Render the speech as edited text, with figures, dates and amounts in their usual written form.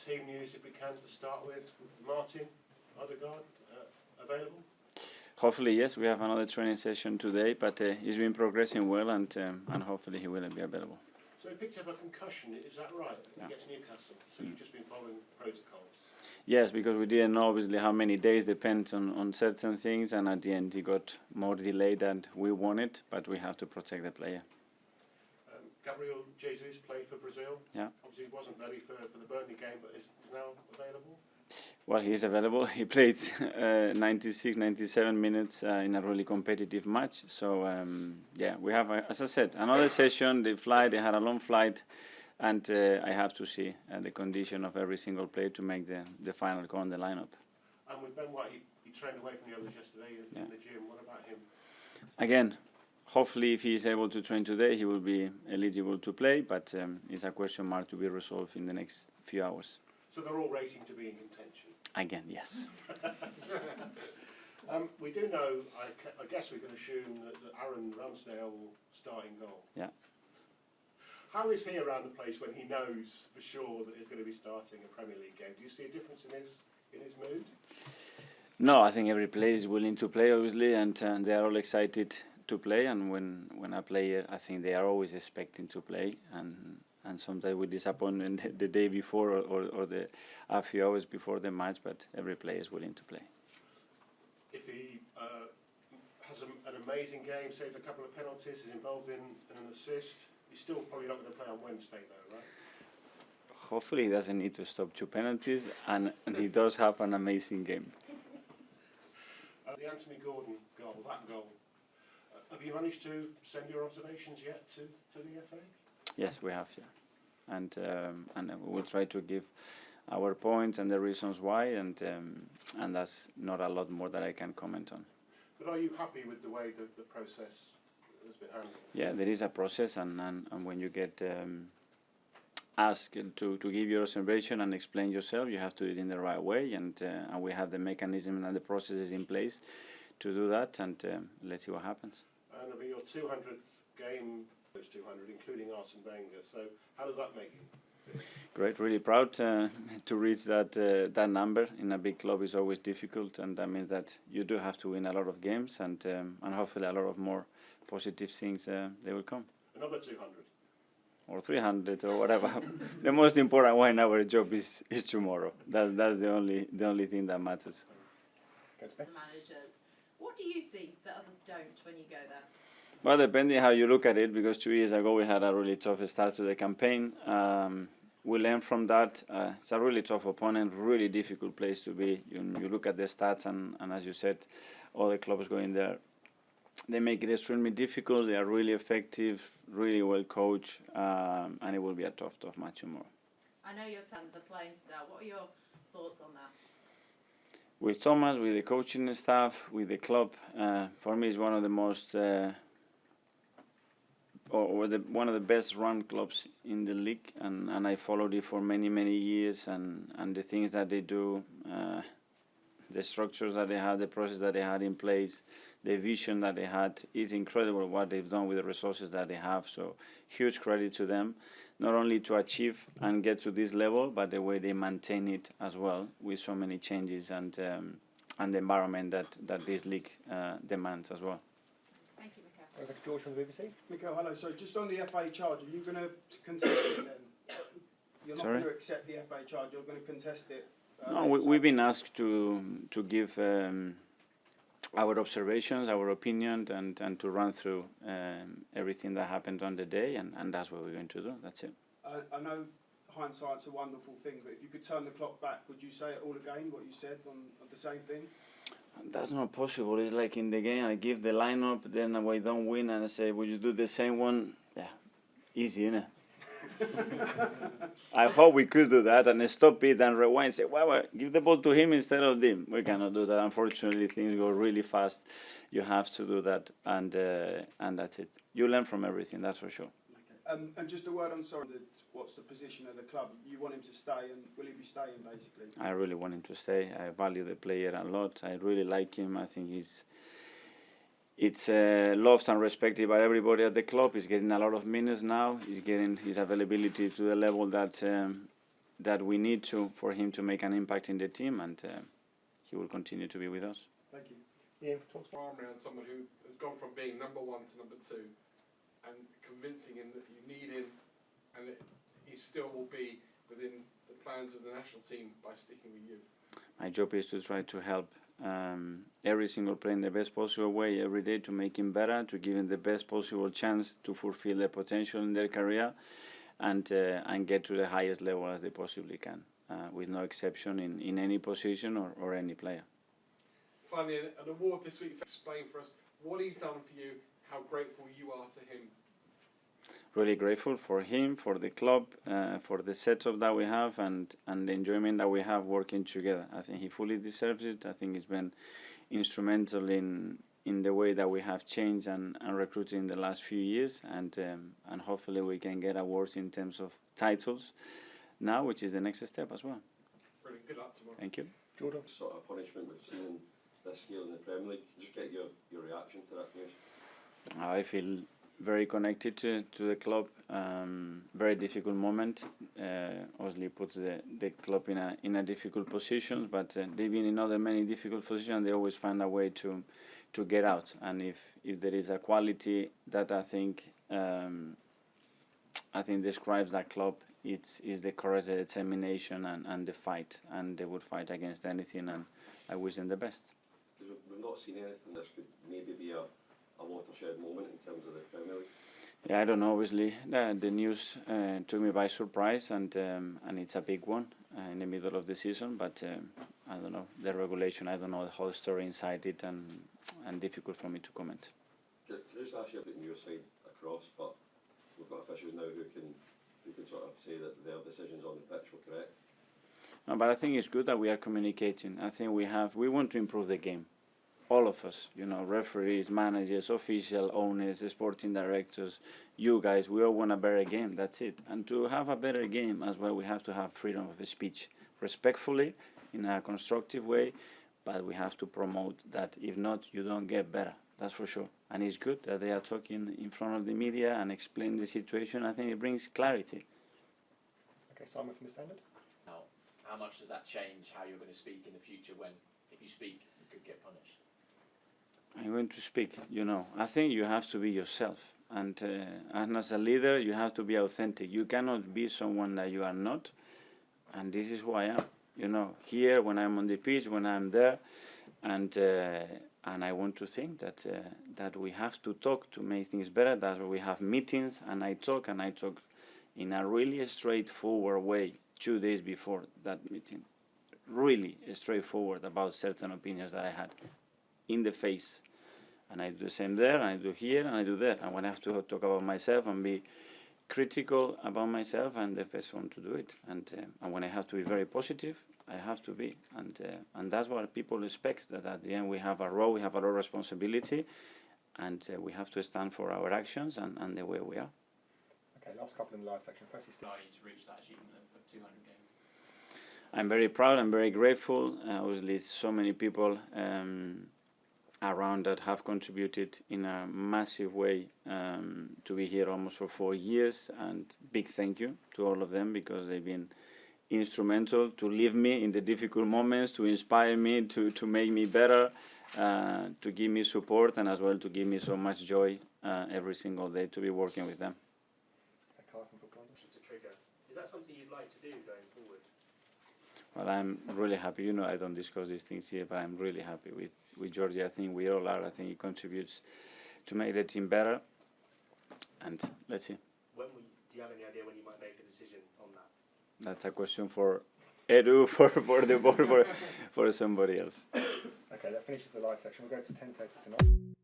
team news, if we can, to start with. Martin Odegaard available? Hopefully, yes. We have another training session today, but he's been progressing well, and hopefully he will be available. So he picked up a concussion, is that right? Yeah. Against Newcastle. So you've just been following protocols? Yes, because we didn't know obviously how many days depends on certain things, and at the end he got more delayed than we wanted, but we have to protect the player. Gabriel Jesus played for Brazil. Yeah. Obviously he wasn't ready for the Burnley game, but is now available? Well, he's available. He played 96, 97 minutes in a really competitive match. So, yeah, we have, as I said, another session. They had a long flight, and I have to see the condition of every single player to make the final call on the lineup. And with Ben White, he trained away from the others yesterday in the gym. What about him? Again, hopefully if he is able to train today, he will be eligible to play, but it's a question mark to be resolved in the next few hours. So they're all racing to be in contention? Again, yes. We do know, I guess we can assume that Aaron Ramsdale will start in goal. Yeah. How is he around the place when he knows for sure that he's going to be starting a Premier League game? Do you see a difference in his mood? No, I think every player is willing to play, obviously, and they are all excited to play. And when a player, I think they are always expecting to play, and sometimes we disappoint the day before or a few hours before the match, but every player is willing to play. If he has an amazing game, saved a couple of penalties, is involved in an assist, he's still probably not going to play on Wednesday though, right? Hopefully he doesn't need to stop 2 penalties, and he does have an amazing game. The Anthony Gordon goal, that goal, have you managed to send your observations yet to the FA? Yes, we have, yeah. And we will try to give our points and the reasons why, and that's not a lot more that I can comment on. But are you happy with the way that the process has been handled? Yeah, there is a process, and when you get asked to give your observation and explain yourself, you have to do it in the right way, and we have the mechanism and the processes in place to do that, and let's see what happens. And it'll be your 200th game, those 200, including Arsene Wenger. So how does that make you? Great, really proud to reach that number. In a big club is always difficult, and that means that you do have to win a lot of games, and hopefully a lot of more positive things they will come. Another 200. Or 300 or whatever. The most important one in our job is tomorrow. That's the only thing that matters. Managers, what do you see that others don't when you go there? Well, depending how you look at it, because 2 years ago we had a really tough start to the campaign. We learned from that. It's a really tough opponent, really difficult place to be. You look at the stats, and as you said, all the clubs going there, they make it extremely difficult. They are really effective, really well coached, and it will be a tough match tomorrow. I know you're telling the playing style. What are your thoughts on that? With Thomas, with the coaching staff, with the club, for me, it's one of the most one of the best run clubs in the league, and I followed it for many years, and the things that they do, the structures that they had, the process that they had in place, the vision that they had, it's incredible what they've done with the resources that they have. So huge credit to them, not only to achieve and get to this level, but the way they maintain it as well, with so many changes and the environment that this league demands as well. Thank you, Mikel. Over to George from the BBC. Mikel, hello. So just on the FA charge, are you going to contest it then? You're not going to accept the FA charge, you're going to contest it? No, we've been asked to give our observations, our opinion, and to run through everything that happened on the day, and that's what we're going to do. That's it. I know hindsight's a wonderful thing, but if you could turn the clock back, would you say it all again, what you said on the same thing? That's not possible. It's like in the game, I give the lineup, then I don't win, and I say, would you do the same one? Yeah, easy, innit? I hope we could do that and stop it and rewind and say, well, give the ball to him instead of them. We cannot do that. Unfortunately, things go really fast. You have to do that, and that's it. You learn from everything, that's for sure. Okay. And just a word on what's the position of the club? You want him to stay, and will he be staying, basically? I really want him to stay. I value the player a lot. I really like him. I think it's loved and respected by everybody at the club. He's getting a lot of minutes now. He's getting his availability to the level that that we need to for him to make an impact in the team, and he will continue to be with us. Thank you. Ian, talk to Arm around someone who has gone from being number 1 to number 2 and convincing him that you need him and that he still will be within the plans of the national team by sticking with you. My job is to try to help every single player in the best possible way every day, to make him better, to give him the best possible chance to fulfill their potential in their career, and get to the highest level as they possibly can, with no exception in any position or any player. Finally, an award this week. Explain for us what he's done for you, how grateful you are to him. Really grateful for him, for the club, for the setup that we have, and the enjoyment that we have working together. I think he fully deserves it. I think he's been instrumental in the way that we have changed and recruited in the last few years, and hopefully we can get awards in terms of titles now, which is the next step as well. Brilliant. Good luck tomorrow. Thank you. Jordan. Sort of punishment we've seen this scale in the Premier League. Just get your reaction to that news. I feel very connected to the club. Very difficult moment. Obviously puts the club in a difficult position, but they've been in other many difficult positions. They always find a way to get out. And if there is a quality that I think describes that club, is the courage, the determination, and the fight. And they would fight against anything, and I wish them the best. Because we've not seen anything. This could maybe be a watershed moment in terms of the Premier League. Yeah, I don't know. Obviously, the news took me by surprise, and it's a big one in the middle of the season. But I don't know the regulation. I don't know the whole story inside it, and difficult for me to comment. Can I just ask you about your side across? But we've got officials now who can sort of say that their decisions on the pitch were correct. No, but I think it's good that we are communicating. I think we want to improve the game. All of us, referees, managers, officials, owners, sporting directors, you guys, we all want a better game, that's it. And to have a better game as well, we have to have freedom of speech, respectfully, in a constructive way, but we have to promote that. If not, you don't get better, that's for sure. And it's good that they are talking in front of the media and explain the situation. I think it brings clarity. Okay, Simon from the Standard. Now, how much does that change how you're going to speak in the future when, if you speak, you could get punished? I'm going to speak, I think you have to be yourself. And as a leader, you have to be authentic. You cannot be someone that you are not. And this is who I am. Here, when I'm on the pitch, when I'm there, and I want to think that we have to talk to make things better. That's why we have meetings, and I talk in a really straightforward way 2 days before that meeting. Really straightforward about certain opinions that I had. In the face, and I do the same there, and I do here, and I do there. And when I have to talk about myself and be critical about myself, I'm the first one to do it. And when I have to be very positive, I have to be. And that's what people expect. That at the end we have a role, we have a role responsibility, and we have to stand for our actions and the way we are. Okay, last couple in the live section. Firstly, Steve. Are you to reach that achievement of 200 games? I'm very proud. I'm very grateful. Obviously, so many people around that have contributed in a massive way to be here almost for 4 years, and big thank you to all of them, because they've been instrumental to leave me in the difficult moments, to inspire me, to make me better, to give me support, and as well to give me so much joy every single day to be working with them. Okay, Carl from Football. To trigger. Is that something you'd like to do going forward? Well, I'm really happy. I don't discuss these things here, but I'm really happy with Georgie. I think we all are. I think he contributes to make the team better. And let's see. Do you have any idea when you might make a decision on that? That's a question for Edu, for the board, for somebody else. Okay, that finishes the live section. We'll go to 10:30 tonight.